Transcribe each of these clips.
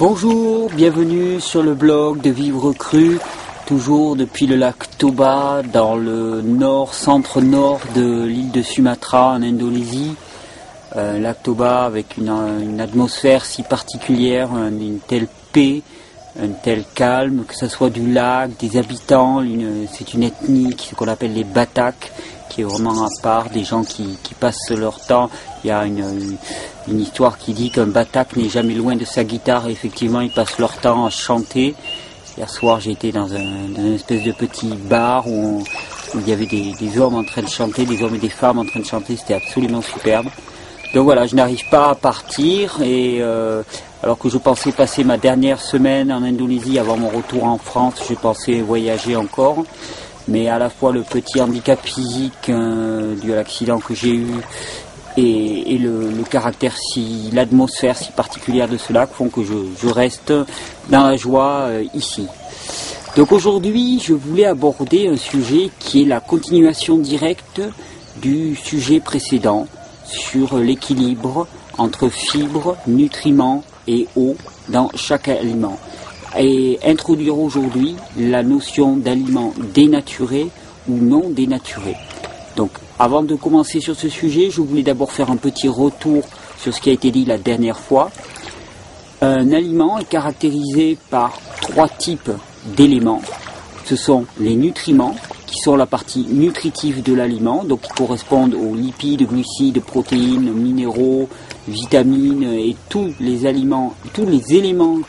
Bonjour, bienvenue sur le blog de Vivre Cru, toujours depuis le lac Toba, dans le centre-nord de l'île de Sumatra en Indonésie. Lac Toba avec une atmosphère si particulière, une telle paix, un tel calme, que ce soit du lac, des habitants. C'est une ethnie ce qu'on appelle les Batak, qui est vraiment à part, des gens qui passent leur temps. Il y a une histoire qui dit qu'un Batak n'est jamais loin de sa guitare, et effectivement ils passent leur temps à chanter. Hier soir j'ai été dans une espèce de petit bar où il y avait des hommes en train de chanter, des hommes et des femmes en train de chanter, c'était absolument superbe. Donc voilà, je n'arrive pas à partir, et alors que je pensais passer ma dernière semaine en Indonésie avant mon retour en France, je pensais voyager encore. Mais à la fois le petit handicap physique dû à l'accident que j'ai eu et le caractère l'atmosphère si particulière de ce lac font que je reste dans la joie ici. Donc aujourd'hui, je voulais aborder un sujet qui est la continuation directe du sujet précédent sur l'équilibre entre fibres, nutriments et eau dans chaque aliment. Et introduire aujourd'hui la notion d'aliments dénaturés ou non dénaturés. Donc avant de commencer sur ce sujet, je voulais d'abord faire un petit retour sur ce qui a été dit la dernière fois. Un aliment est caractérisé par 3 types d'éléments. Ce sont les nutriments, qui sont la partie nutritive de l'aliment, donc qui correspondent aux lipides, glucides, protéines, minéraux, vitamines et tous les éléments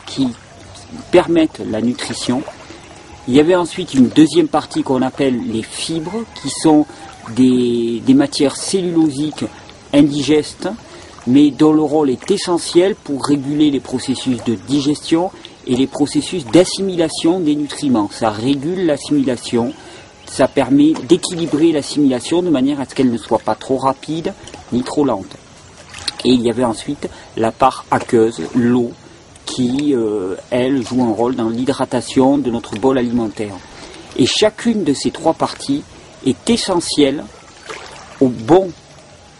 qui permettent la nutrition. Il y avait ensuite une deuxième partie qu'on appelle les fibres, qui sont des matières cellulosiques indigestes, mais dont le rôle est essentiel pour réguler les processus de digestion et les processus d'assimilation des nutriments. Ça régule l'assimilation, ça permet d'équilibrer l'assimilation de manière à ce qu'elle ne soit pas trop rapide ni trop lente. Et il y avait ensuite la part aqueuse, l'eau, qui, elle, joue un rôle dans l'hydratation de notre bol alimentaire. Et chacune de ces 3 parties est essentielle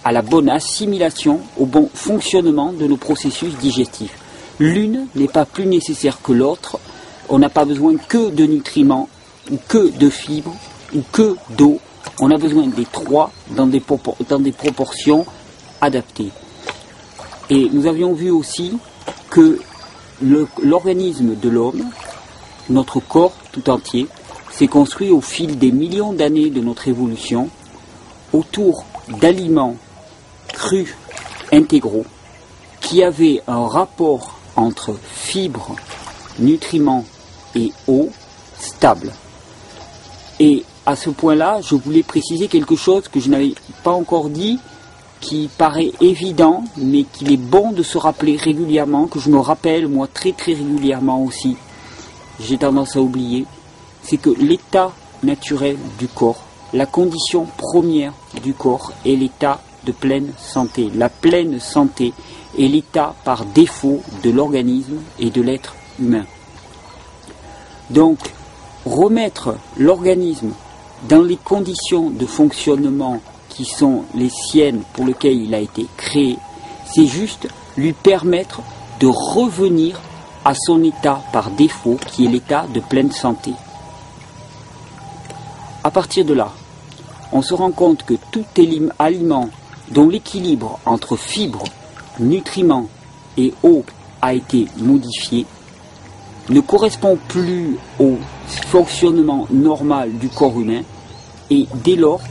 à la bonne assimilation, au bon fonctionnement de nos processus digestifs. L'une n'est pas plus nécessaire que l'autre. On n'a pas besoin que de nutriments, ou que de fibres, ou que d'eau. On a besoin des 3 dans des proportions adaptées. Et nous avions vu aussi que l'organisme de l'homme, notre corps tout entier, s'est construit au fil des millions d'années de notre évolution autour d'aliments crus intégraux qui avaient un rapport entre fibres, nutriments et eau stable. Et à ce point-là, je voulais préciser quelque chose que je n'avais pas encore dit, qui paraît évident, mais qu'il est bon de se rappeler régulièrement, que je me rappelle moi très très régulièrement aussi, j'ai tendance à oublier, c'est que l'état naturel du corps, la condition première du corps est l'état de pleine santé. La pleine santé est l'état par défaut de l'organisme et de l'être humain. Donc, remettre l'organisme dans les conditions de fonctionnement qui sont les siennes pour lesquelles il a été créé, c'est juste lui permettre de revenir à son état par défaut, qui est l'état de pleine santé. À partir de là, on se rend compte que tout aliment dont l'équilibre entre fibres, nutriments et eau a été modifié ne correspond plus au fonctionnement normal du corps humain et dès lors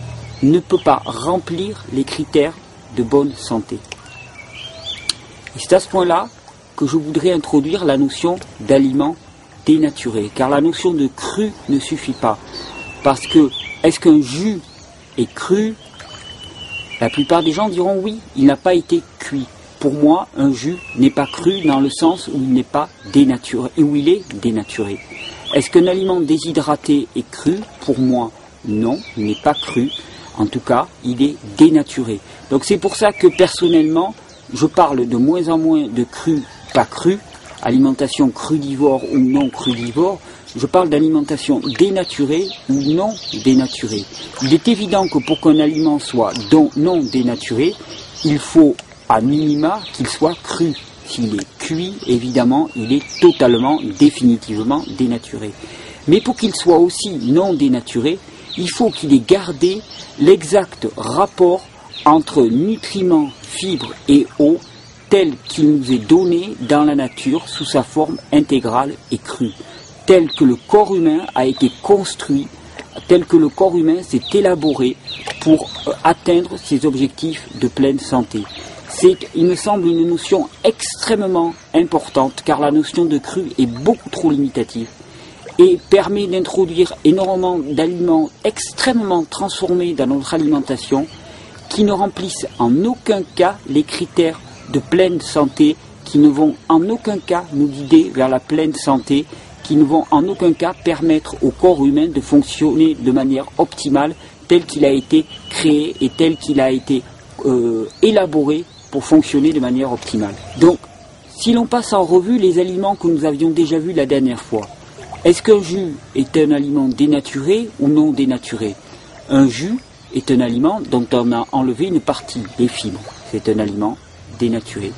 ne peut pas remplir les critères de bonne santé. Et c'est à ce point-là que je voudrais introduire la notion d'aliments dénaturés, car la notion de cru ne suffit pas. Parce que, est-ce qu'un jus est cru? La plupart des gens diront oui, il n'a pas été cuit. Pour moi, un jus n'est pas cru dans le sens où il n'est pas dénaturé, où il est dénaturé. Est-ce qu'un aliment déshydraté est cru? Pour moi, non, il n'est pas cru. En tout cas, il est dénaturé. Donc c'est pour ça que personnellement, je parle de moins en moins de cru, pas cru, alimentation crudivore ou non crudivore. Je parle d'alimentation dénaturée ou non dénaturée. Il est évident que pour qu'un aliment soit non dénaturé, il faut à minima qu'il soit cru. S'il est cuit, évidemment, il est totalement, définitivement dénaturé. Mais pour qu'il soit aussi non dénaturé, il faut qu'il ait gardé l'exact rapport entre nutriments, fibres et eau tel qu'il nous est donné dans la nature sous sa forme intégrale et crue, tel que le corps humain a été construit, tel que le corps humain s'est élaboré pour atteindre ses objectifs de pleine santé. C'est, il me semble, une notion extrêmement importante car la notion de cru est beaucoup trop limitative et permet d'introduire énormément d'aliments extrêmement transformés dans notre alimentation qui ne remplissent en aucun cas les critères de pleine santé, qui ne vont en aucun cas nous guider vers la pleine santé, qui ne vont en aucun cas permettre au corps humain de fonctionner de manière optimale tel qu'il a été créé et tel qu'il a été élaboré pour fonctionner de manière optimale. Donc, si l'on passe en revue les aliments que nous avions déjà vus la dernière fois, est-ce qu'un jus est un aliment dénaturé ou non dénaturé? Un jus est un aliment dont on a enlevé une partie, les fibres. C'est un aliment dénaturé.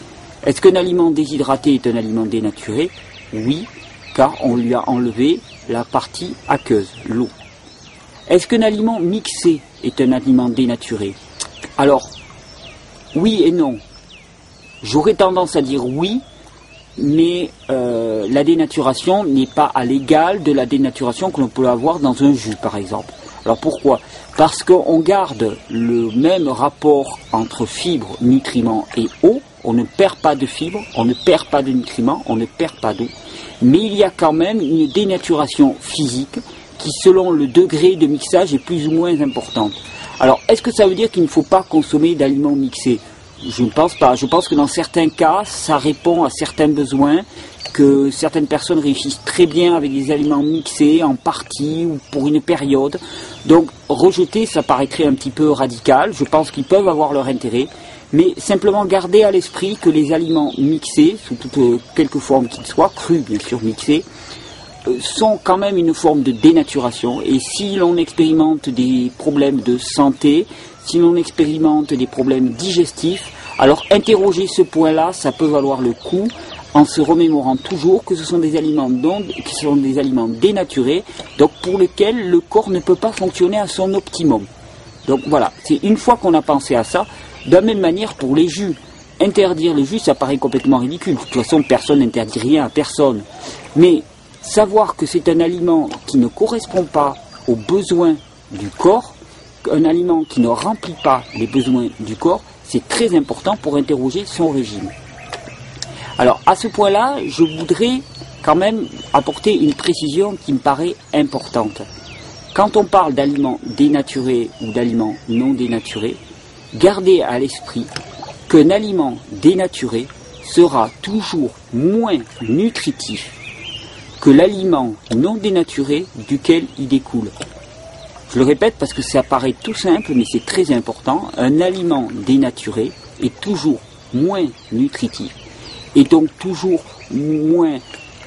Est-ce qu'un aliment déshydraté est un aliment dénaturé? Oui, car on lui a enlevé la partie aqueuse, l'eau. Est-ce qu'un aliment mixé est un aliment dénaturé? Alors, oui et non. J'aurais tendance à dire oui, mais la dénaturation n'est pas à l'égal de la dénaturation que l'on peut avoir dans un jus, par exemple. Alors pourquoi? Parce qu'on garde le même rapport entre fibres, nutriments et eau. On ne perd pas de fibres, on ne perd pas de nutriments, on ne perd pas d'eau. Mais il y a quand même une dénaturation physique qui, selon le degré de mixage, est plus ou moins importante. Alors, est-ce que ça veut dire qu'il ne faut pas consommer d'aliments mixés? Je ne pense pas. Je pense que dans certains cas, ça répond à certains besoins, que certaines personnes réussissent très bien avec des aliments mixés, en partie ou pour une période. Donc, rejeter, ça paraîtrait un petit peu radical. Je pense qu'ils peuvent avoir leur intérêt. Mais simplement garder à l'esprit que les aliments mixés, sous toutes quelque forme qu'ils soient, crus bien sûr mixés, sont quand même une forme de dénaturation. Et si l'on expérimente des problèmes de santé, si l'on expérimente des problèmes digestifs, alors interroger ce point-là, ça peut valoir le coup, en se remémorant toujours que ce sont des aliments dénaturés, donc pour lesquels le corps ne peut pas fonctionner à son optimum. Donc voilà, c'est une fois qu'on a pensé à ça. De la même manière pour les jus. Interdire les jus, ça paraît complètement ridicule. De toute façon, personne n'interdit rien à personne. Mais savoir que c'est un aliment qui ne correspond pas aux besoins du corps, un aliment qui ne remplit pas les besoins du corps, c'est très important pour interroger son régime. Alors, à ce point-là, je voudrais quand même apporter une précision qui me paraît importante. Quand on parle d'aliments dénaturés ou d'aliments non dénaturés, gardez à l'esprit qu'un aliment dénaturé sera toujours moins nutritif que l'aliment non dénaturé duquel il découle. Je le répète parce que ça paraît tout simple, mais c'est très important. Un aliment dénaturé est toujours moins nutritif et donc toujours moins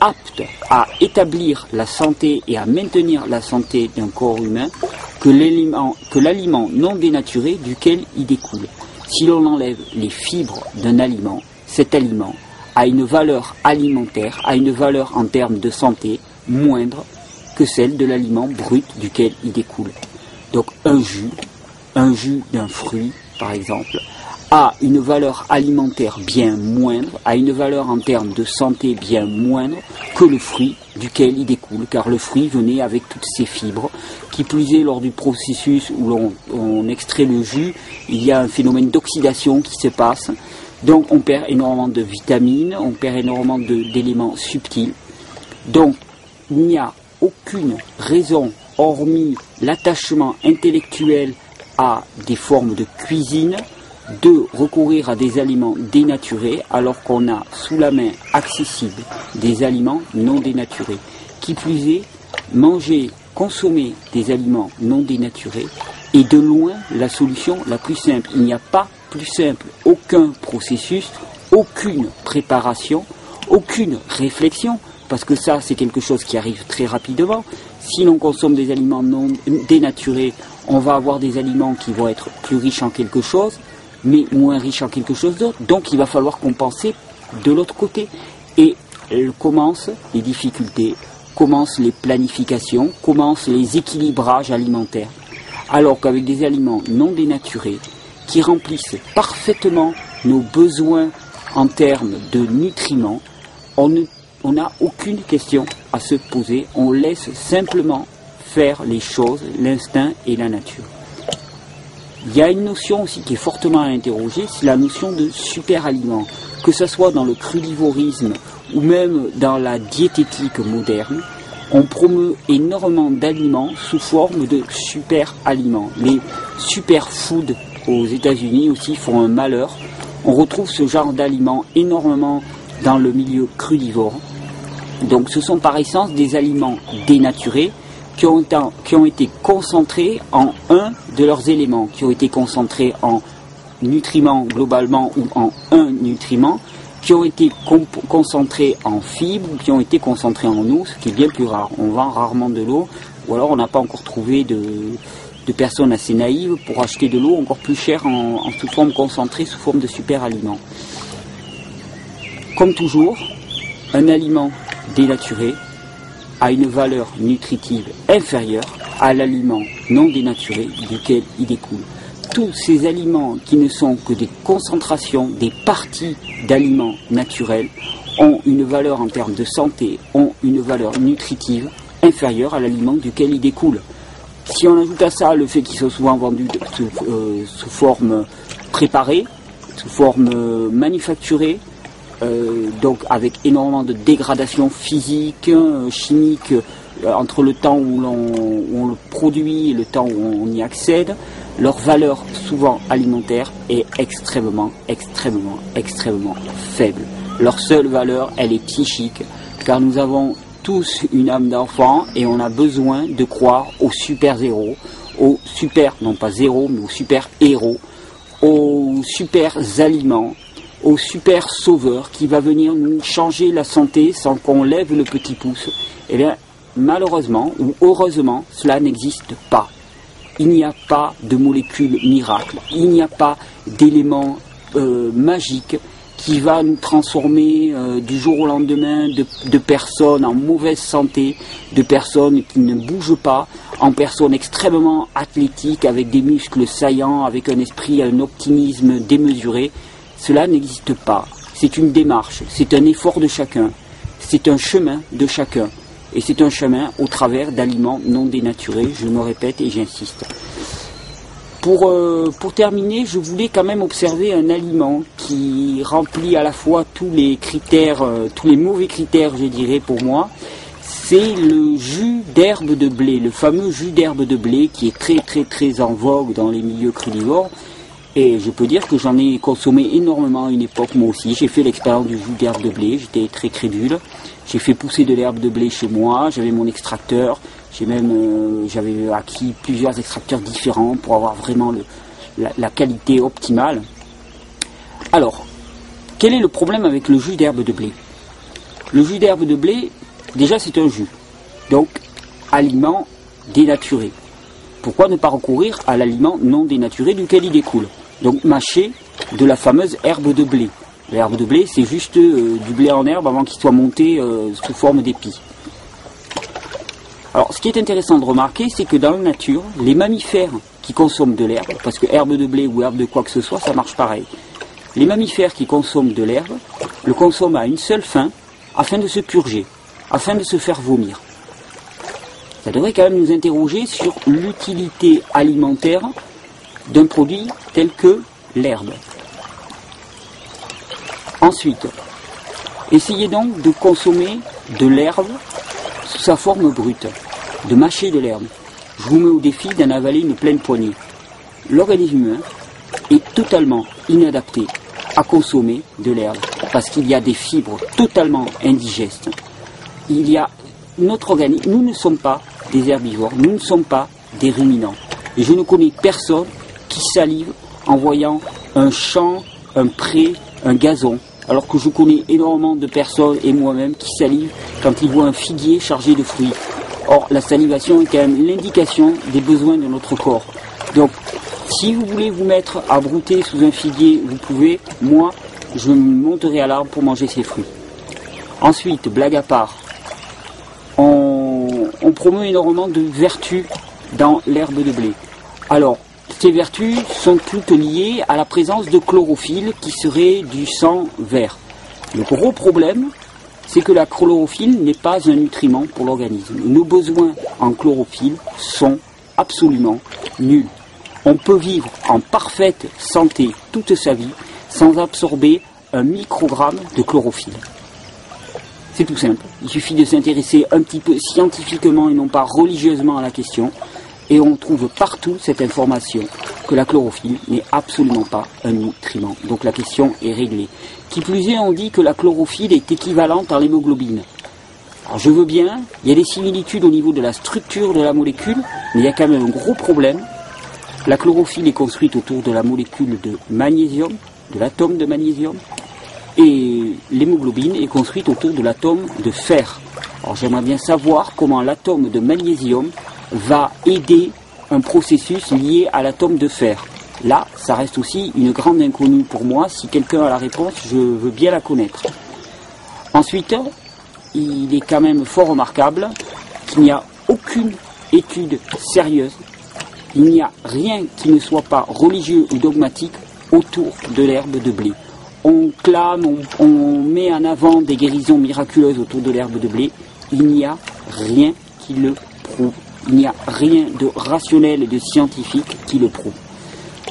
apte à établir la santé et à maintenir la santé d'un corps humain que l'aliment non dénaturé duquel il découle. Si l'on enlève les fibres d'un aliment, cet aliment a une valeur alimentaire, a une valeur en termes de santé moindre que celle de l'aliment brut duquel il découle. Donc un jus d'un fruit par exemple, a une valeur alimentaire bien moindre, a une valeur en termes de santé bien moindre que le fruit duquel il découle, car le fruit venait avec toutes ses fibres. Qui plus est, lors du processus où on extrait le jus, il y a un phénomène d'oxydation qui se passe, donc on perd énormément de vitamines, on perd énormément d'éléments subtils. Donc il n'y a aucune raison, hormis l'attachement intellectuel à des formes de cuisine, de recourir à des aliments dénaturés alors qu'on a sous la main accessible des aliments non dénaturés. Qui plus est, consommer des aliments non dénaturés est de loin la solution la plus simple. Il n'y a pas plus simple, aucun processus, aucune préparation, aucune réflexion, parce que ça c'est quelque chose qui arrive très rapidement. Si l'on consomme des aliments non dénaturés, on va avoir des aliments qui vont être plus riches en quelque chose, mais moins riches en quelque chose d'autre. Donc il va falloir compenser de l'autre côté. Et commencent les difficultés, commencent les planifications, commencent les équilibrages alimentaires. Alors qu'avec des aliments non dénaturés, qui remplissent parfaitement nos besoins en termes de nutriments, on n'a aucune question à se poser, on laisse simplement faire les choses, l'instinct et la nature. Il y a une notion aussi qui est fortement à interroger, c'est la notion de super aliment, que ce soit dans le crudivorisme ou même dans la diététique moderne. On promeut énormément d'aliments sous forme de super aliments. Les superfoods aux États-Unis aussi font un malheur. On retrouve ce genre d'aliments énormément dans le milieu crudivore. Donc ce sont par essence des aliments dénaturés qui ont été concentrés en un de leurs éléments, qui ont été concentrés en nutriments globalement ou en un nutriment, qui ont été concentrés en fibres ou qui ont été concentrés en eau, ce qui est bien plus rare. On vend rarement de l'eau, ou alors on n'a pas encore trouvé de personnes assez naïves pour acheter de l'eau encore plus chère en sous forme concentrée, sous forme de super aliments. Comme toujours, un aliment dénaturé a une valeur nutritive inférieure à l'aliment non dénaturé duquel il découle. Tous ces aliments qui ne sont que des concentrations, des parties d'aliments naturels, ont une valeur en termes de santé, ont une valeur nutritive inférieure à l'aliment duquel ils découlent. Si on ajoute à ça le fait qu'ils sont souvent vendus sous forme préparée, sous forme manufacturée, donc avec énormément de dégradation physique, chimique, entre le temps où on le produit et le temps où on y accède, leur valeur souvent alimentaire est extrêmement faible. Leur seule valeur, elle est psychique, car nous avons tous une âme d'enfant et on a besoin de croire aux super-héros, aux super, non pas zéro, mais aux super-héros, aux super-aliments, aux super-sauveurs qui va venir nous changer la santé sans qu'on lève le petit pouce. Eh bien, malheureusement ou heureusement, cela n'existe pas. Il n'y a pas de molécules miracles, il n'y a pas d'éléments magiques qui va nous transformer du jour au lendemain de personnes en mauvaise santé, de personnes qui ne bougent pas, en personnes extrêmement athlétiques, avec des muscles saillants, avec un esprit, un optimisme démesuré. Cela n'existe pas. C'est une démarche, c'est un effort de chacun, c'est un chemin de chacun. Et c'est un chemin au travers d'aliments non dénaturés, je me répète et j'insiste. Pour terminer, je voulais quand même observer un aliment qui remplit à la fois tous les critères, tous les mauvais critères, je dirais, pour moi. C'est le jus d'herbe de blé, le fameux jus d'herbe de blé qui est très en vogue dans les milieux crudivores. Et je peux dire que j'en ai consommé énormément à une époque, moi aussi. J'ai fait l'expérience du jus d'herbe de blé, j'étais très crédule. J'ai fait pousser de l'herbe de blé chez moi, j'avais mon extracteur, j'avais acquis plusieurs extracteurs différents pour avoir vraiment la qualité optimale. Alors, quel est le problème avec le jus d'herbe de blé? Le jus d'herbe de blé, déjà c'est un jus, donc aliment dénaturé. Pourquoi ne pas recourir à l'aliment non dénaturé duquel il découle? Donc mâcher de la fameuse herbe de blé. L'herbe de blé, c'est juste du blé en herbe avant qu'il soit monté sous forme d'épis. Alors, ce qui est intéressant de remarquer, c'est que dans la nature, les mammifères qui consomment de l'herbe, parce que herbe de blé ou herbe de quoi que ce soit, ça marche pareil. Les mammifères qui consomment de l'herbe le consomment à une seule fin, afin de se purger, afin de se faire vomir. Ça devrait quand même nous interroger sur l'utilité alimentaire d'un produit tel que l'herbe. Ensuite, essayez donc de consommer de l'herbe sous sa forme brute, de mâcher de l'herbe. Je vous mets au défi d'en avaler une pleine poignée. L'organisme humain est totalement inadapté à consommer de l'herbe, parce qu'il y a des fibres totalement indigestes. Il y a notre organisme, nous ne sommes pas des herbivores, nous ne sommes pas des ruminants. Et je ne connais personne qui salive en voyant un champ, un pré, un gazon, alors que je connais énormément de personnes et moi-même qui salivent quand ils voient un figuier chargé de fruits. Or, la salivation est quand même l'indication des besoins de notre corps. Donc, si vous voulez vous mettre à brouter sous un figuier, vous pouvez. Moi, je monterai à l'arbre pour manger ses fruits. Ensuite, blague à part, on promeut énormément de vertus dans l'herbe de blé. Alors, ces vertus sont toutes liées à la présence de chlorophylle qui serait du sang vert. Le gros problème, c'est que la chlorophylle n'est pas un nutriment pour l'organisme. Nos besoins en chlorophylle sont absolument nuls. On peut vivre en parfaite santé toute sa vie sans absorber un microgramme de chlorophylle. C'est tout simple. Il suffit de s'intéresser un petit peu scientifiquement et non pas religieusement à la question. Et on trouve partout cette information que la chlorophylle n'est absolument pas un nutriment. Donc la question est réglée. Qui plus est, on dit que la chlorophylle est équivalente à l'hémoglobine. Alors je veux bien, il y a des similitudes au niveau de la structure de la molécule, mais il y a quand même un gros problème. La chlorophylle est construite autour de la molécule de magnésium, de l'atome de magnésium, et l'hémoglobine est construite autour de l'atome de fer. Alors j'aimerais bien savoir comment l'atome de magnésium va aider un processus lié à l'atome de fer. Là, ça reste aussi une grande inconnue pour moi. Si quelqu'un a la réponse, je veux bien la connaître. Ensuite, il est quand même fort remarquable qu'il n'y a aucune étude sérieuse, il n'y a rien qui ne soit pas religieux ou dogmatique autour de l'herbe de blé. On clame, on met en avant des guérisons miraculeuses autour de l'herbe de blé. Il n'y a rien qui le prouve. Il n'y a rien de rationnel et de scientifique qui le prouve.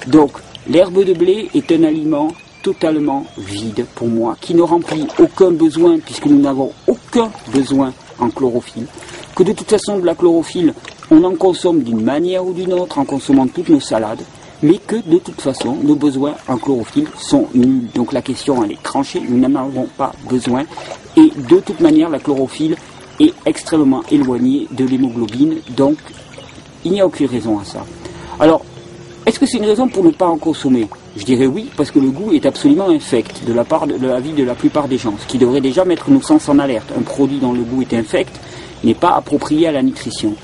Donc, l'herbe de blé est un aliment totalement vide pour moi, qui ne remplit aucun besoin, puisque nous n'avons aucun besoin en chlorophylle. Que de toute façon, de la chlorophylle, on en consomme d'une manière ou d'une autre en consommant toutes nos salades, mais que de toute façon, nos besoins en chlorophylle sont nuls. Donc la question, elle est tranchée, nous n'en avons pas besoin. Et de toute manière, la chlorophylle est extrêmement éloignée de l'hémoglobine, donc il n'y a aucune raison à ça. Alors, est-ce que c'est une raison pour ne pas en consommer? Je dirais oui, parce que le goût est absolument infect de l'avis de la plupart des gens, ce qui devrait déjà mettre nos sens en alerte. Un produit dont le goût est infect n'est pas approprié à la nutrition.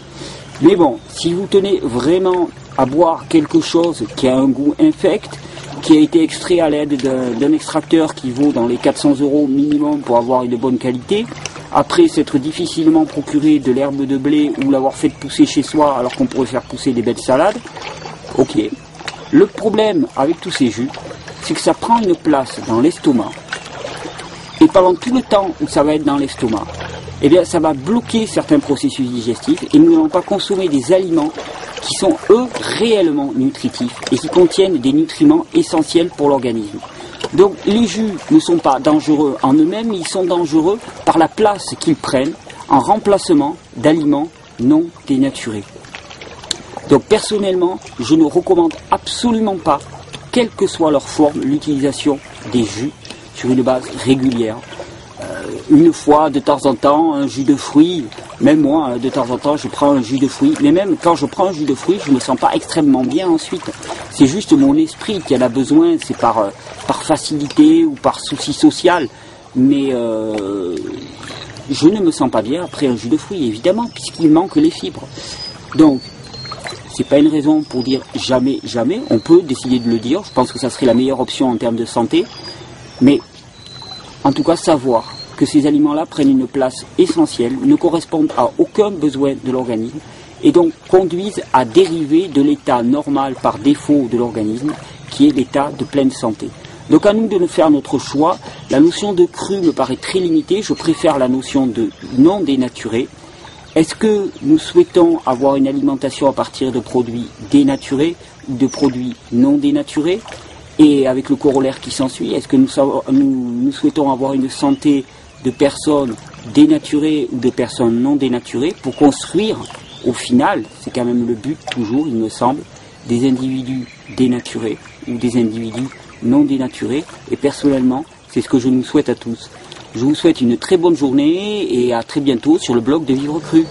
Mais bon, si vous tenez vraiment à boire quelque chose qui a un goût infect, qui a été extrait à l'aide d'un extracteur qui vaut dans les 400 € minimum pour avoir une bonne qualité, après s'être difficilement procuré de l'herbe de blé ou l'avoir fait pousser chez soi alors qu'on pourrait faire pousser des belles salades, ok. Le problème avec tous ces jus, c'est que ça prend une place dans l'estomac. Et pendant tout le temps où ça va être dans l'estomac, eh bien ça va bloquer certains processus digestifs et nous n'allons pas consommer des aliments qui sont eux réellement nutritifs et qui contiennent des nutriments essentiels pour l'organisme. Donc les jus ne sont pas dangereux en eux-mêmes, ils sont dangereux par la place qu'ils prennent en remplacement d'aliments non dénaturés. Donc personnellement, je ne recommande absolument pas, quelle que soit leur forme, l'utilisation des jus sur une base régulière. Une fois, de temps en temps, un jus de fruits, même moi, de temps en temps, je prends un jus de fruits, mais même quand je prends un jus de fruits, je ne me sens pas extrêmement bien ensuite. C'est juste mon esprit qui en a besoin, c'est par facilité ou par souci social, mais je ne me sens pas bien après un jus de fruits, évidemment, puisqu'il manque les fibres. Donc, c'est pas une raison pour dire jamais, jamais. On peut décider de le dire. Je pense que ça serait la meilleure option en termes de santé. Mais, en tout cas, savoir que ces aliments-là prennent une place essentielle, ne correspondent à aucun besoin de l'organisme et donc conduisent à dériver de l'état normal par défaut de l'organisme, qui est l'état de pleine santé. Donc à nous de nous faire notre choix. La notion de cru me paraît très limitée. Je préfère la notion de non dénaturé. Est-ce que nous souhaitons avoir une alimentation à partir de produits dénaturés ou de produits non dénaturés? Et avec le corollaire qui s'ensuit, est-ce que nous souhaitons avoir une santé de personnes dénaturées ou de personnes non dénaturées pour construire, au final, c'est quand même le but toujours, il me semble, des individus dénaturés ou des individus non dénaturés. Et personnellement, c'est ce que je nous souhaite à tous. Je vous souhaite une très bonne journée et à très bientôt sur le blog de Vivre Cru.